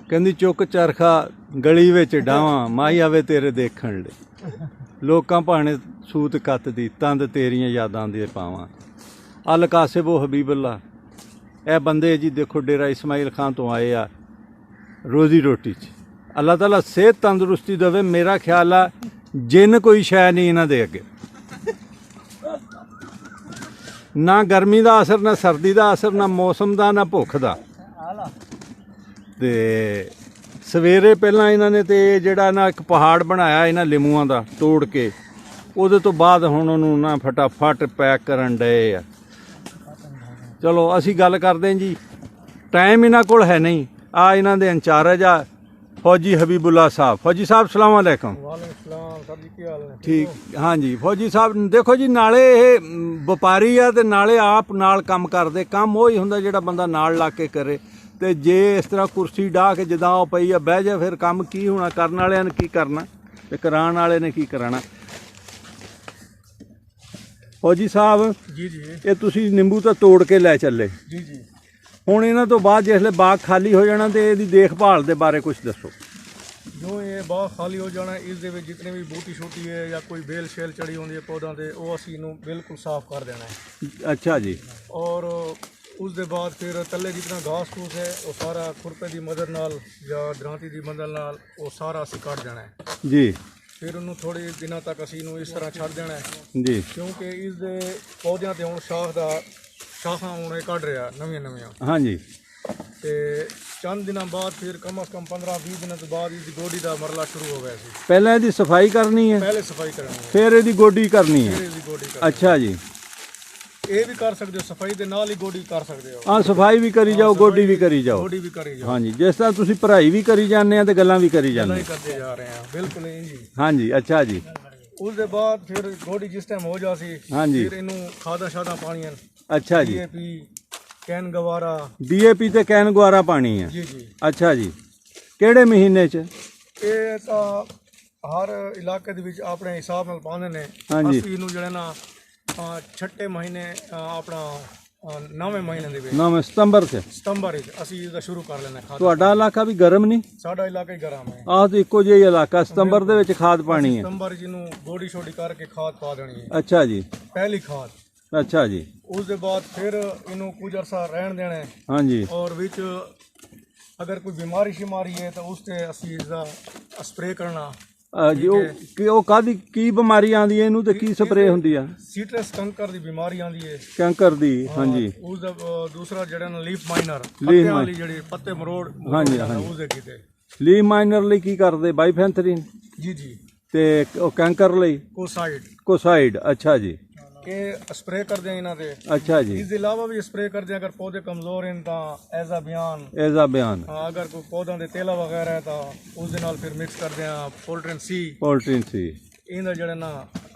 ਕਹਿੰਦੀ ਚੁੱਕ ਚਰਖਾ ਗਲੀ ਵਿੱਚ ਡਾਵਾਂ ਮਾਈ ਆਵੇ ਤੇਰੇ ਦੇਖਣ ਲਈ ਲੋਕਾਂ ਭਾਣੇ ਸੂਤ ਕੱਤਦੀ ਤੰਦ ਤੇਰੀਆਂ ਯਾਦਾਂ ਦੇ ਪਾਵਾਂ। ਅਲ ਕਾਸਿਬੋ ਹਬੀਬੁੱਲਾ ਇਹ ਬੰਦੇ ਜੀ ਦੇਖੋ ਡੇਰਾ ਇਸਮਾਈਲ ਖਾਨ ਤੋਂ ਆਏ ਆ ਰੋਜ਼ੀ ਰੋਟੀ 'ਚ। ਅੱਲਾਹ ਤਾਲਾ ਸਿਹਤ ਤੰਦਰੁਸਤੀ ਦੇਵੇ। ਮੇਰਾ ਖਿਆਲ ਆ ਜਿੰਨ ਕੋਈ ਸ਼ੈ ਨਹੀਂ ਇਹਨਾਂ ਦੇ ਅੱਗੇ, ਨਾ ਗਰਮੀ ਦਾ ਅਸਰ ਨਾ ਸਰਦੀ ਦਾ ਅਸਰ ਨਾ ਮੌਸਮ ਦਾ ਨਾ ਭੁੱਖ ਦਾ। ਤੇ ਸਵੇਰੇ ਪਹਿਲਾਂ ਇਹਨਾਂ ਨੇ ਤੇ ਜਿਹੜਾ ਨਾ ਇੱਕ ਪਹਾੜ ਬਣਾਇਆ ਇਹਨਾਂ ਲਿਮੂਆਂ ਦਾ ਤੋੜ ਕੇ, ਉਹਦੇ ਤੋਂ ਬਾਅਦ ਹੁਣ ਉਹਨੂੰ ਨਾ ਫਟਾਫਟ ਪੈਕ ਕਰਨ ਡਏ ਆ। ਚਲੋ ਅਸੀਂ ਗੱਲ ਕਰਦੇ ਜੀ, ਟਾਈਮ ਇਹਨਾਂ ਕੋਲ ਹੈ ਨਹੀਂ। ਆ ਇਹਨਾਂ ਦੇ ਇੰਚਾਰਜ ਆ ਫੌਜੀ ਹਬੀਬੁੱਲਾ ਸਾਹਿਬ। ਫੌਜੀ ਸਾਹਿਬ ਸਲਾਮ ਵਾਲੇਕਮ। ਠੀਕ, ਹਾਂਜੀ ਫੌਜੀ ਸਾਹਿਬ ਦੇਖੋ ਜੀ, ਨਾਲੇ ਇਹ ਵਪਾਰੀ ਆ ਤੇ ਨਾਲੇ ਆਪ ਨਾਲ ਕੰਮ ਕਰਦੇ। ਕੰਮ ਉਹੀ ਹੁੰਦਾ ਜਿਹੜਾ ਬੰਦਾ ਨਾਲ ਲਾ ਕੇ ਕਰੇ। ਤੇ ਜੇ ਇਸ ਤਰ੍ਹਾਂ ਕੁਰਸੀ ਡਾਹ ਕੇ ਜਿੱਦਾਂ ਉਹ ਪਈ ਆ ਬਹਿ ਜਾ, ਫਿਰ ਕੰਮ ਕੀ ਹੋਣਾ? ਕਰਨ ਵਾਲਿਆਂ ਨੇ ਕੀ ਕਰਨਾ ਤੇ ਕਰਾਉਣ ਵਾਲੇ ਨੇ ਕੀ ਕਰਾਉਣਾ? ਫੌਜੀ ਸਾਹਿਬ ਜੀ ਜੀ, ਇਹ ਤੁਸੀਂ ਨਿੰਬੂ ਤਾਂ ਤੋੜ ਕੇ ਲੈ ਚੱਲੇ ਜੀ ਜੀ। ਹੁਣ ਇਹਨਾਂ ਤੋਂ ਬਾਅਦ ਜਿਸਲੇ ਬਾਗ ਖਾਲੀ ਹੋ ਜਾਣਾ ਤੇ ਇਹਦੀ ਦੇਖਭਾਲ ਦੇ ਬਾਰੇ ਕੁਝ ਦੱਸੋ। ਜੋ ਇਹ ਬਾਗ ਖਾਲੀ ਹੋ ਜਾਣਾ, ਇਸ ਦੇ ਵਿੱਚ ਜਿਤਨੇ ਵੀ ਬੂਟੀ ਛੋਟੀ ਹੈ ਜਾਂ ਕੋਈ ਬੇਲ ਸ਼ੇਲ ਚੜੀ ਹੁੰਦੀ ਹੈ ਪੌਦਿਆਂ ਦੇ, ਉਹ ਅਸੀਂ ਇਹਨੂੰ ਬਿਲਕੁਲ ਸਾਫ਼ ਕਰ ਦੇਣਾ ਹੈ। ਅੱਛਾ ਜੀ। ਔਰ ਉਸ ਦੇ ਬਾਅਦ ਫਿਰ ਥੱਲੇ ਜਿਤਨਾ ਘਾਸ ਫੂਸ ਹੈ ਉਹ ਸਾਰਾ ਖੁਰਪੇ ਦੀ ਮਦਦ ਨਾਲ ਜਾਂ ਦਰਾਂਤੀ ਦੀ ਮਦਦ ਨਾਲ ਉਹ ਸਾਰਾ ਅਸੀਂ ਕੱਢ ਦੇਣਾ ਹੈ ਜੀ। ਫਿਰ ਉਹਨੂੰ ਥੋੜੇ ਦਿਨਾਂ ਤੱਕ ਅਸੀਂ ਇਹਨੂੰ ਇਸ ਤਰ੍ਹਾਂ ਛੱਡ ਦੇਣਾ ਹੈ ਜੀ, ਕਿਉਂਕਿ ਇਸ ਦੇ ਪੌਦਿਆਂ ਤੇ ਹੁਣ ਸ਼ਾਖਾਂ ਹੁਣ ਇਹ ਕੱਢ ਰਿਹਾ ਨਵੀਆਂ। ਹਾਂਜੀ। ਤੇ ਚੰਦ ਦਿਨਾਂ ਬਾਅਦ ਫਿਰ ਕਮ ਸੇ ਕਮ 15-20 ਦਿਨਾਂ ਤੋਂ ਬਾਅਦ ਇਹਦੀ ਗੋਡੀ ਦਾ ਮਰਲਾ ਸ਼ੁਰੂ ਹੋ ਗਿਆ ਸੀ। ਪਹਿਲਾਂ ਇਹਦੀ ਸਫਾਈ ਕਰਨੀ ਹੈ, ਪਹਿਲੇ ਸਫਾਈ ਕਰਨੀ ਹੈ, ਫਿਰ ਇਹਦੀ ਗੋਡੀ ਕਰਨੀ ਫਿਰ ਹੈ। ਇਹਦੀ ਗੋਡੀ ਕਰਨੀ। ਅੱਛਾ ਜੀ। ਇਹ ਵੀ ਕਰ ਸਕਦੇ ਹੋ, ਸਫਾਈ ਦੇ ਨਾਲ ਹੀ ਗੋਡੀ ਕਰ ਸਕਦੇ ਹੋ। ਹਾਂ, ਸਫਾਈ ਵੀ ਕਰੀ ਜਾਓ, ਗੋਡੀ ਵੀ ਕਰੀ ਜਾਓ। ਗੋਡੀ ਵੀ ਕਰੀ ਜਾਓ। ਹਾਂਜੀ, ਜਿਸ ਤਰ੍ਹਾਂ ਤੁਸੀਂ ਭਰਾਈ ਵੀ ਕਰੀ ਜਾਂਦੇ ਆ ਤੇ ਗੱਲਾਂ ਵੀ ਕਰੀ ਜਾਂਦੇ ਨਹੀਂ ਕਰਦੇ ਜਾ ਰਹੇ ਹਾਂ, ਬਿਲਕੁਲ ਨਹੀਂ ਜੀ। ਹਾਂਜੀ। ਅੱਛਾ ਜੀ। ਉਸ ਦੇ ਬਾਅਦ ਫਿਰ ਗੋਡੀ ਜਿਸ ਟਾਈਮ ਹੋ ਜਾਸੀ, ਹਾਂਜੀ। ਫਿਰ ਇਹਨੂੰ ਖਾਦਾਂ ਸ਼ਾਦਾਂ ਪਾਣੀਆਂ। ਅੱਛਾ ਜੀ। DAP, ਕੈਨ ਗਵਾਰਾ। DAP ਤੇ ਕੈਨ ਗੁਆਰਾ ਪਾਣੀ ਹੈ। ਜੀ ਜੀ। ਅੱਛਾ ਜੀ। ਕਿਹੜੇ ਮਹੀਨੇ 'ਚ? ਇਹ ਤਾਂ ਹਰ ਇਲਾਕੇ ਦੇ ਵਿੱਚ ਆਪਣੇ ਹਿਸਾਬ ਨਾਲ ਪਾਉਂਦੇ ਨੇ। ਹਾਂਜੀ। ਅਸੀਂ ਇਹਨੂੰ ਜਿਹੜਾ ਨਾ ਛਠੇ ਮਹੀਨੇ ਆਪਣਾ 9ਵੇਂ ਮਹੀਨੇ ਦੇ ਵਿੱਚ 9 ਸਤੰਬਰ 'ਚ ਸਤੰਬਰ ਵਿੱਚ ਅਸੀਂ ਇਹਦਾ ਸ਼ੁਰੂ ਕਰ ਲੈਣਾ ਖਾਦ। ਤੁਹਾਡਾ ਇਲਾਕਾ ਵੀ ਗਰਮ ਨਹੀਂ? ਸਾਡਾ ਇਲਾਕਾ ਹੀ ਗਰਮ ਹੈ। ਆਹ ਤੇ ਇੱਕੋ ਜਿਹਾ ਹੀ ਇਲਾਕਾ, ਸਤੰਬਰ ਦੇ ਵਿੱਚ ਖਾਦ ਪਾਣੀ ਹੈ। ਸਤੰਬਰ ਜਿਹਨੂੰ ਗੋਡੀ ਛੋਡੀ ਕਰਕੇ ਖਾਦ ਪਾ ਦੇਣੀ ਹੈ, ਅੱਛਾ ਜੀ। ਪਹਿਲੀ ਖਾਦ। ਅੱਛਾ ਜੀ। ਉਸ ਦੇ ਬਾਅਦ ਫਿਰ ਇਹਨੂੰ ਕੁਝ ਅਰਸਾ ਰਹਿਣ ਦੇਣਾ ਹੈ। ਹਾਂਜੀ। ਔਰ ਵਿੱਚ ਅਗਰ ਕੋਈ ਬਿਮਾਰੀ ਸ਼ਿਮਾਰੀ ਹੈ ਤਾਂ ਉਸ ਤੇ ਅਸੀਂ ਇਸਦਾ ਸਪਰੇਅ ਕਰਨਾ। ਜੀ ਉਹ ਕਾਹਦੀ ਕੀ ਬਿਮਾਰੀ ਆਉਂਦੀ ਹੈ ਇਹਨੂੰ ਤੇ ਕੀ ਸਪਰੇਅ ਹੁੰਦੀ ਆ? ਸੀਟਰਸ ਕੰਕਰ ਦੀ ਬਿਮਾਰੀ ਆਉਂਦੀ ਹੈ, ਕੈਂਕਰ ਦੀ। ਹਾਂਜੀ। ਉਸ ਦਾ ਦੂਸਰਾ ਜਿਹੜਾ ਨਾ ਲੀਫ ਮਾਈਨਰ, ਲੀਫ ਪੱਤਿਆਂ ਵਾਲੀ ਜਿਹੜੀ ਪੱਤੇ ਮਰੋੜ। ਹਾਂਜੀ, ਉਸ ਦੇ ਕੀਤੇ ਲੀ ਮਾਈਨਰ ਲਈ ਕੀ ਕਰਦੇ? ਬਾਈਫੈਂਥਰੀਨ। ਜੀ ਜੀ। ਤੇ ਉਹ ਕੈਂਕਰ ਲਈ ਕੋਸਾਈਡ। ਅੱਛਾ ਜੀ। ਇਹ ਸਪਰੇਅ ਕਰਦੇ ਆ ਇਹਨਾਂ ਦੇ। ਅੱਛਾ ਜੀ। ਇਸ ਦੇ ਇਲਾਵਾ ਵੀ ਸਪਰੇਅ ਕਰਦੇ ਆ ਅਗਰ ਪੌਦੇ ਕਮਜ਼ੋਰ ਹਨ ਤਾਂ ਐਜ਼ਾ ਬਿਆਨ। ਅਗਰ ਕੋਈ ਪੌਦਿਆਂ ਦੇ ਤੇਲਾ ਵਗੈਰਾ ਹੈ ਤਾਂ ਉਸ ਦੇ ਨਾਲ ਫਿਰ ਮਿਕਸ ਕਰਦੇ ਆ ਪੋਲਟਰਨ ਸੀ। ਇਹਦਾ ਜਿਹੜਾ ਨਾ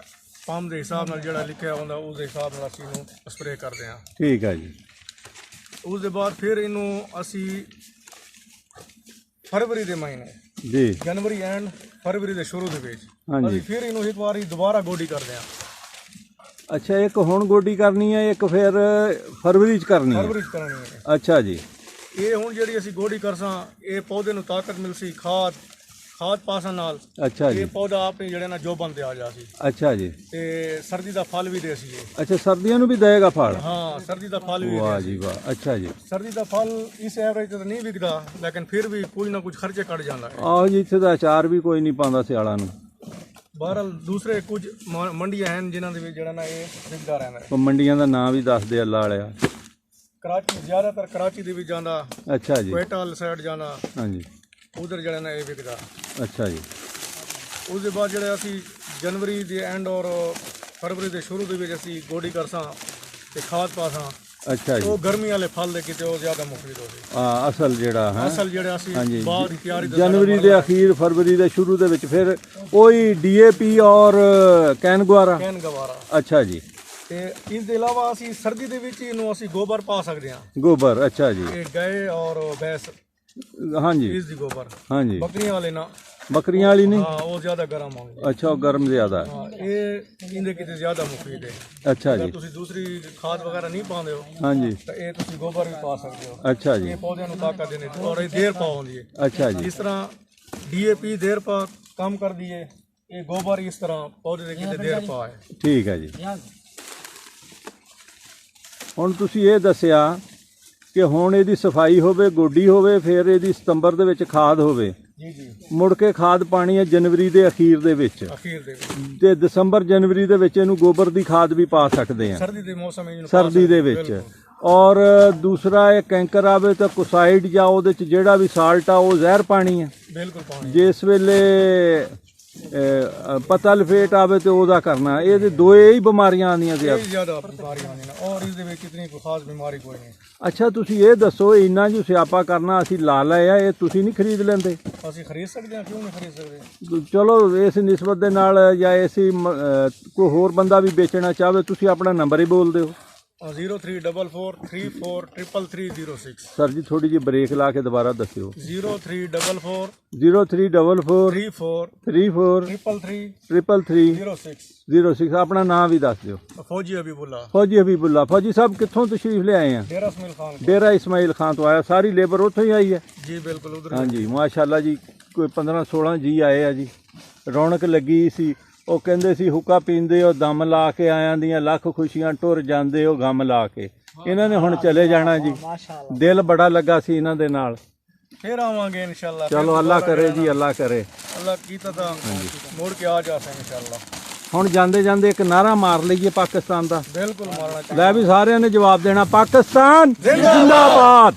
ਪੰਪ ਦੇ ਹਿਸਾਬ ਨਾਲ ਜਿਹੜਾ ਲਿਖਿਆ ਹੁੰਦਾ ਉਸ ਦੇ ਹਿਸਾਬ ਨਾਲ ਅਸੀਂ ਇਹਨੂੰ ਸਪਰੇਅ ਕਰਦੇ ਆ। ਠੀਕ ਹੈ ਜੀ। ਉਸ ਦੇ ਬਾਅਦ ਫਿਰ ਇਹਨੂੰ ਅਸੀਂ ਫਰਵਰੀ ਦੇ ਮਹੀਨੇ ਜੀ, ਜਨਵਰੀ ਐਂਡ ਫਰਵਰੀ ਦੇ ਸ਼ੁਰੂ ਦੇ ਵਿੱਚ ਹਾਂਜੀ, ਅਸੀਂ ਫਿਰ ਇਹਨੂੰ ਇੱਕ ਵਾਰੀ ਦੁਬਾਰਾ ਗੋਡੀ ਕਰਦੇ ਆ। ਅੱਛਾ, ਇੱਕ ਹੁਣ ਗੋਡੀ ਕਰਨੀ ਹੈ, ਇੱਕ ਫਿਰ ਫਰਵਰੀ ਚ ਕਰਨੀ ਹੈ। ਫਰਵਰੀ ਚ ਕਰਨੀ ਹੈ। ਅੱਛਾ ਜੀ। ਇਹ ਹੁਣ ਜਿਹੜੀ ਅਸੀਂ ਗੋਡੀ ਕਰਸਾਂ ਇਹ ਪੌਦੇ ਨੂੰ ਤਾਕਤ ਮਿਲਸੀ ਖਾਦ ਪਾਸਣ ਨਾਲ। ਅੱਛਾ ਜੀ। ਇਹ ਪੌਦਾ ਆਪਣੇ ਜਿਹੜੇ ਨਾ ਜੋਬਨ ਤੇ ਆ ਜਾ ਸੀ। ਅੱਛਾ ਜੀ। ਤੇ ਸਰਦੀ ਦਾ ਫਲ ਵੀ ਦੇ ਸੀ ਇਹ। ਅੱਛਾ, ਸਰਦੀਆਂ ਨੂੰ ਵੀ ਦੇਗਾ ਫਲ? ਹਾਂ, ਸਰਦੀ ਦਾ ਫਲ ਵੀ। ਵਾਹ ਜੀ ਵਾਹ। ਅੱਛਾ ਜੀ। ਸਰਦੀ ਦਾ ਫਲ ਇਸ ਐਵਰੇਜ ਤੇ ਨਹੀਂ ਵਿਕਦਾ, ਲੇਕਿਨ ਫਿਰ ਵੀ ਕੁਝ ਨਾ ਕੁਝ ਖਰਚੇ ਕੱਢ ਜਾਂਦਾ ਹੈ। ਆਹੋ ਜੀ, ਇੱਥੇ ਦਾ ਅਚਾਰ ਵੀ ਕੋਈ ਨਹੀਂ ਪਾਉਂਦਾ ਸਿਆਲਾਂ ਨੂੰ। ਬਹਰਹਾਲ ਦੂਸਰੇ ਕੁਝ ਮੰਡੀਆਂ ਹਨ ਜਿਨ੍ਹਾਂ ਦੇ ਵਿੱਚ ਜਿਹੜਾ ਨਾ ਇਹ ਵਿਕਦਾ ਰਹਿੰਦਾ ਹੈ। ਉਹ ਮੰਡੀਆਂ ਦਾ ਨਾਂ ਵੀ ਦੱਸ ਦੇ ਅੱਲਾ ਵਾਲਿਆ। ਕਰਾਚੀ, ਜ਼ਿਆਦਾਤਰ ਕਰਾਚੀ ਦੇ ਵਿੱਚ ਜਾਂਦਾ। ਅੱਛਾ ਜੀ। ਕੁਵੇਟਾ ਵਾਲੀ ਸਾਈਡ ਜਾਂਦਾ। ਹਾਂਜੀ। ਉਧਰ ਜਿਹੜਾ ਨਾ ਇਹ ਵਿਕਦਾ। ਅੱਛਾ ਜੀ। ਉਸ ਦੇ ਬਾਅਦ ਜਿਹੜੇ ਅਸੀਂ ਜਨਵਰੀ ਦੇ ਐਂਡ ਔਰ ਫਰਵਰੀ ਦੇ ਸ਼ੁਰੂ ਦੇ ਵਿੱਚ ਅਸੀਂ ਗੋਡੀ ਕਰਸਾਂ ਤੇ ਖਾਦ ਪਾਸਾਂ। ਅੱਛਾ ਜੀ। ਉਹ ਗਰਮੀ ਵਾਲੇ ਫਲ ਦੇ ਕਿਤੇ ਉਹ ਜ਼ਿਆਦਾ ਮੁਫੀਦ ਹੋ ਗਏ। ਅਸਲ ਜਿਹੜਾ ਹੈ ਅਸਲ ਜਿਹੜਾ ਅਸੀਂ ਬਾਗ ਦੀ ਤਿਆਰੀ ਜਨਵਰੀ ਦੇ ਅਖੀਰ ਫਰਵਰੀ ਦੇ ਸ਼ੁਰੂ ਦੇ ਵਿੱਚ ਫਿਰ ਉਹੀ DAP ਔਰ ਕੈਨ ਗਵਾਰਾ। ਅੱਛਾ ਜੀ। ਤੇ ਇਸ ਦੇ ਇਲਾਵਾ ਅਸੀਂ ਸਰਦੀ ਦੇ ਵਿੱਚ ਇਹਨੂੰ ਅਸੀਂ ਗੋਬਰ ਪਾ ਸਕਦੇ ਹਾਂ। ਗੋਬਰ। ਅੱਛਾ ਜੀ। ਇਹ ਗਾਏ ਔਰ ਭੈਂਸ। ਹਾਂਜੀ। ਇਸ ਦੀ ਗੋਬਰ। ਹਾਂਜੀ। ਬੱਕਰੀਆਂ ਵਾਲੇ ਨਾ ਬੱਕਰੀਆਂ ਵਾਲੀ ਨਹੀਂ? हाँ वो ज्यादा गर्म होंगे। ਅੱਛਾ ਉਹ ਗਰਮ ਜ਼ਿਆਦਾ ਹੈ। हाँ ये इनके किते ज्यादा मुफीद है। ਅੱਛਾ अगर ਜੀ। तुसी दूसरी खाद वगैरह नहीं पाते हो ਹਾਂਜੀ तो ये तुसी गोबर भी पा सकते हो। ਅੱਛਾ ਜੀ। ये पौधे ਨੂੰ ताकत देने और ये देर पा होंदी है। ਅੱਛਾ ਜੀ। जिस तरह DAP देर पा काम कर दिए, ये गोबर इस तरह पौधे ਦੇ ਕਿਤੇ देर पा है। ਠੀਕ ਹੈ ਜੀ। ਹੁਣ ਤੁਸੀਂ ਇਹ ਦੱਸਿਆ ਕਿ ਹੁਣ ਇਹਦੀ ਸਫਾਈ ਹੋਵੇ, ਗੋਡੀ ਹੋਵੇ, ਫਿਰ ਇਹਦੀ ਸਤੰਬਰ ਦੇ ਵਿੱਚ ਖਾਦ ਹੋਵੇ, जी जी ਮੁੜ ਕੇ ਖਾਦ ਪਾਣੀ ਹੈ ਜਨਵਰੀ ਦੇ ਅਖੀਰ ਦੇ ਵਿੱਚ, अखीर ਦੇ ਵਿੱਚ। ਤੇ ਦਸੰਬਰ ਜਨਵਰੀ ਦੇ ਵਿੱਚ ਇਹਨੂੰ ਗੋਬਰ ਦੀ ਖਾਦ ਵੀ ਪਾ ਸਕਦੇ ਆ ਸਰਦੀ ਦੇ ਮੌਸਮ ਵਿੱਚ ਇਹਨੂੰ ਪਾ ਸਰਦੀ ਦੇ ਸਕਦੇ ਹੋ, ਵਿੱਚ। ਬਿਲਕੁਲ। ਔਰ ਦੂਸਰਾ ਇਹ ਕੈਂਕਰ ਆਵੇ ਤਾਂ ਕੁਸਾਈਡ ਜਾਂ ਉਹਦੇ ਚ ਜਿਹੜਾ ਵੀ ਸਾਲਟ ਆ ਉਹ ਜ਼ਹਿਰ ਪਾਣੀ ਹੈ। ਬਿਲਕੁਲ ਪਾਣੀ। ਜਿਸ ਵੇਲੇ ਪਤਾ ਲਫੇਟ ਆਵੇ ਤੇ ਉਹਦਾ ਕਰਨਾ। ਇਹਦੇ ਦੋਏ ਹੀ ਬਿਮਾਰੀਆਂ ਆਉਂਦੀਆਂ ਸੀ। ਇਹ ਜ਼ਿਆਦਾ ਬਿਮਾਰੀਆਂ ਆਉਂਦੀਆਂ ਨੇ ਔਰ ਇਸ ਦੇ ਵਿੱਚ ਇਤਨੀ ਕੋਈ ਖਾਸ ਬਿਮਾਰੀ ਕੋਈ ਨਹੀਂ। ਅੱਛਾ ਤੁਸੀਂ ਇਹ ਦੱਸੋ ਇੰਨਾ ਜੋ ਸਿਆਪਾ ਕਰਨਾ ਅਸੀਂ ਲਾ ਲਏ ਆ, ਇਹ ਤੁਸੀਂ ਨਹੀਂ ਖਰੀਦ ਲੈਂਦੇ? ਅਸੀਂ ਖਰੀਦ ਸਕਦੇ ਹਾਂ, ਕਿਉਂ ਨਹੀਂ ਖਰੀਦ ਸਕਦੇ। ਚਲੋ ਇਸ ਨਿਸਬਤ ਦੇ ਨਾਲ ਜਾਂ ਐਸੀ ਕੋਈ ਹੋਰ ਬੰਦਾ ਵੀ ਵੇਚਣਾ ਚਾਹਵੇ ਤੁਸੀਂ ਆਪਣਾ ਨੰਬਰ ਹੀ ਬੋਲ ਦਿਓ। 0344343306। ਸਰ ਜੀ ਥੋੜੀ ਜਿਹੀ ਬ੍ਰੇਕ ਲਾ ਕੇ ਦੁਬਾਰਾ ਦੱਸਿਓ। 0344343306। 0344333306 ਆਪਣਾ ਨਾਮ ਵੀ ਦੱਸ ਦਿਓ। ਫੌਜੀ ਹਬੀਬੁੱਲਾ। ਫੌਜੀ ਹਬੀਬੁੱਲਾ। ਫੌਜੀ ਸਾਹਿਬ ਕਿੱਥੋਂ ਤਸ਼ਰੀਫ ਲੈ ਆਏ ਆ? ਡੇਰਾ ਇਸਮਾਈਲ ਖਾਨ। ਡੇਰਾ ਇਸਮਾਈਲ ਖਾਨ ਤੋਂ ਆਇਆ। ਸਾਰੀ ਲੇਬਰ ਉੱਥੋਂ ਹੀ ਆਈ ਹੈ? ਜੀ ਬਿਲकुल ਉਧਰ। ਹਾਂਜੀ ਮਾਸ਼ਾਅੱਲਾ ਜੀ। ਕੋਈ 15-16 ਜੀ ਆਏ ਆ ਜੀ। ਰੌਣਕ ਲੱਗੀ ਸੀ। ਉਹ ਕਹਿੰਦੇ ਸੀ ਹੁੱਕਾ ਪੀਂਦੇ ਹੋ ਦਮ ਲਾ ਕੇ ਆਇਆਂ ਦੀਆਂ ਲੱਖ ਖੁਸ਼ੀਆਂ ਟੁਰ ਜਾਂਦੇ ਹੋ ਗਮ ਲਾ ਕੇ। ਇਹਨਾਂ ਨੇ ਹੁਣ ਚਲੇ ਜਾਣਾ ਜੀ। ਦਿਲ ਬੜਾ ਲੱਗਾ ਸੀ ਇਹਨਾਂ ਦੇ ਨਾਲ। ਫਿਰ ਆਵਾਂਗੇ ਇਨਸ਼ਾਅੱਲਾ। ਚਲੋ ਅੱਲਾ ਕਰੇ ਜੀ, ਅੱਲਾ ਕਰੇ। ਅੱਲਾ ਕੀਤਾ ਤਾਂ ਮੁੜ ਕੇ ਆ ਜਾਸਾਂ ਇਨਸ਼ਾਅੱਲਾ। ਹੁਣ ਜਾਂਦੇ ਜਾਂਦੇ ਇੱਕ ਨਾਰਾ ਮਾਰ ਲਈਏ ਪਾਕਿਸਤਾਨ ਦਾ। ਬਿਲਕੁਲ ਮਾਰਨਾ ਚਾਹੀਦਾ। ਲੈ ਵੀ ਸਾਰਿਆਂ ਨੇ ਜਵਾਬ ਦੇਣਾ, ਪਾਕਿਸਤਾਨ ਜ਼ਿੰਦਾਬਾਦ।